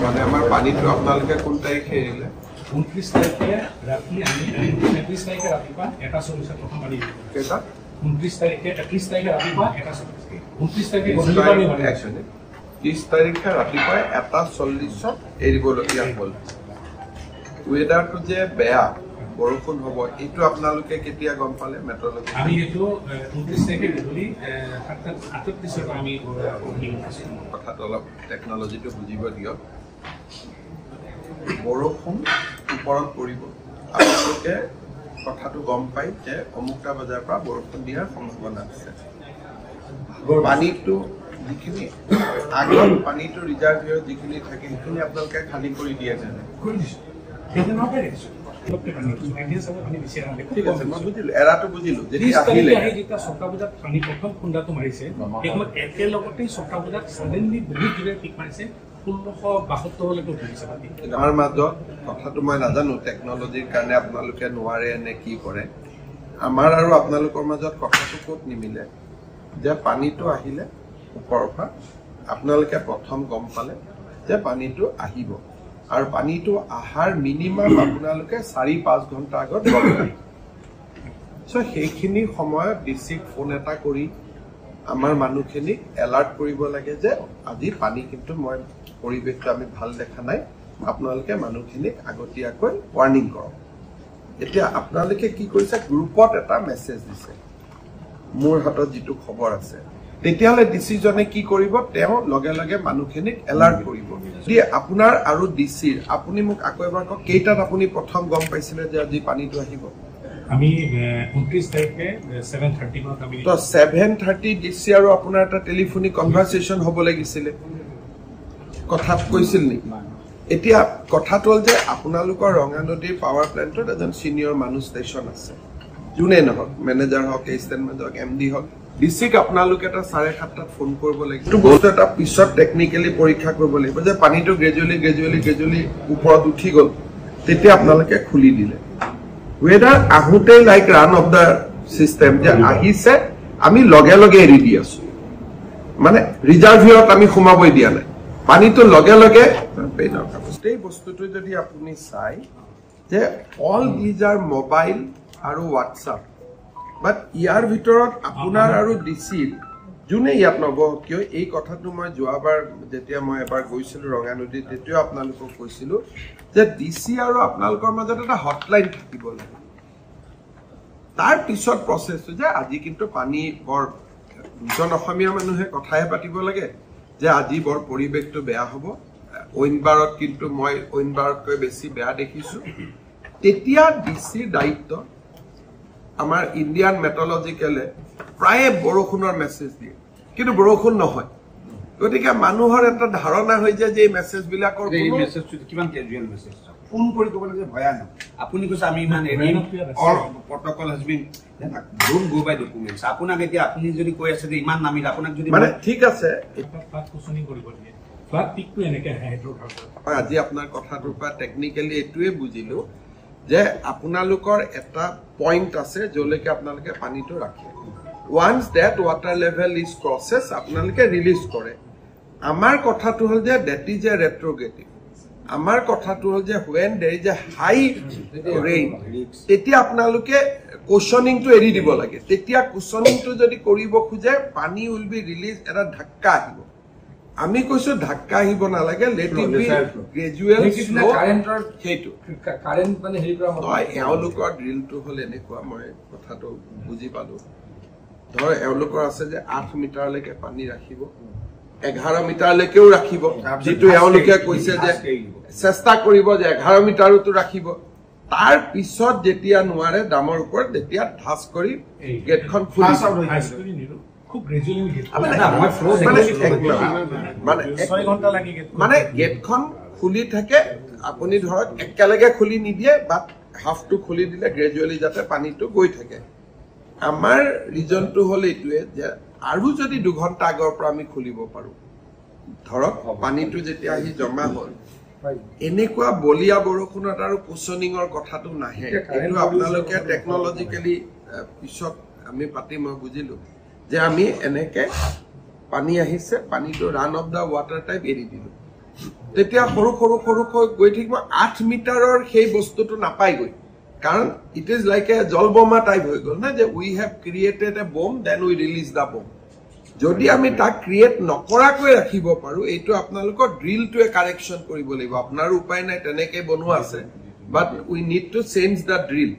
মানে আমাৰ পানীটো আপোনালোকে কোন তাৰিখে এৰিলে 29 তাৰিখে ৰাতি আমি 31 তাৰিখে ৰাতিপুৱা 1:40 প্ৰথম পানী কেইটা 29 তাৰিখে 31 তাৰিখে ৰাতিপুৱা 1:40 29 তাৰিখে গধূলি পানী মানে 30 তাৰিখে ৰাতিপুৱা 1:40 এৰিবলগীয়া হ'ল ৱেডাৰটো যে বেয়া বৰষুণ হ'ব এইটো আপোনালোকে কেতিয়া গম পালে মেট্ৰলজি আমি এইটো 29 তাৰিখে গধূলি 7:38 পৰা আমি কথাটো অলপ টেকনলজিটো বুজিব দিয়ক বৰষুণ ওপৰত পৰিব আপোনালোকে কথাটো গম পাই যে অমুকটা বজাৰ পৰা বৰষুণ দিয়াৰ সম্ভাৱনা আছে পানীটো যিখিনি আগৰ পানীটো ৰিজাৰ্ভ হৈ যিখিনি থাকে সেইখিনি আপোনালোকে খালী কৰি দিয়ে জানে ঠিক আছে মই বুজিলো এৰাটো বুজিলো যদি আহিলে যেতিয়া 6টা বজাত পানী প্ৰথম খুন্দাটো মাৰিছে সেই সময়ত একেলগতে 6টা বজাত সাডেনলি বহুত জোৰে পিক মাৰিছে 1672 লৈকে উঠিছে পানী আমাৰ মাজত কথাটো মই নাজানো টেকনলজিৰ কাৰণে আপোনালোকে নোৱাৰে নে কি কৰে আমাৰ আৰু আপোনালোকৰ মাজত কথাটো ক'ত নিমিলে যে পানীটো আহিলে ওপৰৰ পৰা আপোনালোকে প্ৰথম গম পালে যে পানীটো আহিব আৰু পানীটো আহাৰ মিনিমাম আপোনালোকে 4-5 ঘণ্টা আগত গম পায় সো সেইখিনি সময়ত ডিসিক ফোন এটা কৰি আমাৰ মানুহখিনিক এলাৰ্ট কৰিব লাগে যে আজি পানী কিন্তু মই পৰিৱেশটো আমি ভাল দেখা নাই আপোনালোকে মানুহখিনিক আগতীয়াকৈ ওয়াৰ্নিং কৰক এতিয়া আপোনালোকে কি কৰিছে গ্ৰুপত এটা মেছেজ দিছে মোৰ হাতত যিটো খবৰ আছে তেতিয়ালে ডিসিজনে কি কৰিব তেওঁ লগে লগে মানুহখিনিক এলাৰ্ট কৰিব যে আপোনাৰ আৰু ডিসিৰ আপুনি মোক আকৌ এবাৰ ক কেইটাত আপুনি প্ৰথম গম পাইছিলে যে আজি পানীটো আহিব আমি 29 তাৰিখে 7:30 মানত আমি তো 7:30 ডিসি আৰু আপোনাৰ এটা টেলিফোনিক কনভাৰসেচন হ'ব লাগিছিল কথা কৈছিল নি এতিয়া কথাটো হ'ল যে আপোনালোকৰ ৰঙানদীৰ পাৱাৰ প্লান্টত এজন সিনিয়ৰ মানুহ ষ্টেচন আছে জুনে নহক মেনেজাৰ হক এষ্টেণ্ট মেনেজাৰ এমডি হক ডিসিক আপোনালোকে এটা 7:30 ফোন কৰিব লাগিব তো বস্তু এটা পিছত টেকনিক্যালি পৰীক্ষা কৰিব লাগিব যে পানীটো গ্ৰেজুৱেলি ওপৰত উঠি গ'ল তেতিয়া আপোনালোকে খুলি দিলে ৱেডাৰ আহুতে like run of the system যে আহিছে আমি লগে লগে এৰি দি আছো মানে ৰিজাৰ্ভিয়ৰত আমি সোমাবই দিয়া নাই পানীটো লগে লগে এই বস্তুটো যদি আপুনি চাই যে অল দিজ আৰ মোবাইল আৰু হোৱাটছআপ বাট ইয়াৰ ভিতৰত আপোনাৰ আৰু ডিসিৰ যোনে ইয়াত নব কিয় এই কথাটো মই যোৱাবাৰ যেতিয়া মই এবাৰ গৈছিলো ৰঙানদীত তেতিয়াও আপোনালোকক কৈছিলো যে ডিসি আৰু আপোনালোকৰ মাজত এটা হটলাইন থাকিব লাগে তাৰ পিছত প্ৰসেসটো যে আজি কিন্তু পানী বৰ দুজন অসমীয়া মানুহে কথাহে পাতিব লাগে যে আজি বৰ পৰিৱেশটো বেয়া হ'ব ওইনবাৰত কিন্তু মই ওইনবাৰতকৈ বেছি বেয়া দেখিছো তেতিয়া ডিসিৰ দায়িত্ব আমাৰ ইন্ডিয়ান মেট্ৰলজিক্যালে প্ৰায় বৰষুণৰ মেছেজ দিয়ে কিন্তু বৰষুণ নহয় গতিকে মানুহৰ এটা ধাৰণা হৈ যায় যে এই মেছেজ বিলাকৰ এই মেছেজটো কিমান কেজুৱেল মেছেজ ফোন কৰি ক'ব লাগে ভয়ানক আপুনি কৈছে আমি ইমান all protocol has been don't go by documents আপোনাক এতিয়া আপুনি যদি কৈ আছে যে ইমান নামিল আপোনাক যদি মানে ঠিক আছে ফ্লাড কুশনিং কৰিব দিয়ে ফ্লাড পিকটো এনেকে হাইড্ৰ ভাৰ আজি আপোনাৰ কথাটোৰ পৰা টেকনিক্যালি এটোৱে বুজিলো যে আপোনালোকৰ এটা পইণ্ট আছে যলৈকে আপোনালোকে পানীটো ৰাখে once that water level is process আপোনালোকে ৰিলিজ কৰে আমাৰ কথাটো হ'ল যে দ্যাট ইজ এ ৰেট্ৰোগেটিভ আমাৰ কথাটো হ'ল যে when there is a high rain তেতিয়া আপোনালোকে কুশনিংটো এৰি দিব লাগে তেতিয়া কুশনিংটো যদি কৰিব খুজে পানী উইল বি ৰিলিজ এটা ধাক্কা আহিব আমি কৈছো ধাক্কা আহিব নালাগে let it be gradual slow কাৰেন্টৰ হেইটো কাৰেন্ট মানে হেৰি কৰা হয় এওঁলোকৰ ড্ৰিলটো হ'ল এনেকুৱা মই কথাটো বুজি পালো ধৰ এওঁলোকৰ আছে যে 8 মিটাৰলৈকে পানী ৰাখিব 11 মিটাৰলৈকেও ৰাখিব যেটো এওঁলোকে কৈছে যে চেষ্টা কৰিব যে 11 মিটাৰতো ৰাখিব তাৰ পিছত যেতিয়া নোৱাৰে দামৰ ওপৰত তেতিয়া ধাস কৰি গেটখন খুলি খুব গ্ৰেজুৱেলি মানে গেটখন খুলি থাকে আপুনি ধৰক একেলগে খুলি নিদিয়ে বাট হাফটো খুলি দিলে গ্ৰেজুৱেলি যাতে পানীটো গৈ থাকে আমাৰ ৰিজনটো হ'ল এইটোৱে যে আৰু যদি 2 ঘণ্টা আগৰ পৰা আমি খুলিব পাৰো ধৰক পানীটো যেতিয়া আহি জমা হ'ল এনেকুৱা বলিয়া বৰষুণত আৰু কুশনিংৰ কথাটো নাহে এইটো আপোনালোকে টেকনলজিক্যালি পিছত আমি পাতি মই বুজিলো যে আমি এনেকে পানী আহিছে পানীটো run of da water type এৰি দিলো তেতিয়া সৰু সৰু সৰু গৈ থাকিব 8 মিটাৰৰ সেই বস্তুটো নাপাইগৈ কাৰণ ইট ইজ লাইক এ জলবোমা টাইপ হৈ গ'ল না যে উই হেভ ক্ৰিয়েটেড এ বম দেন উই ৰিলিজ দা বম যদি আমি তাক ক্ৰিয়েট নকৰাকৈ ৰাখিব পাৰো এইটো আপোনালোকৰ ড্ৰিলটোৱে কাৰেকশ্যন কৰিব লাগিব আপোনাৰ উপায় নাই তেনেকৈ বনোৱা আছে but we need to change the drill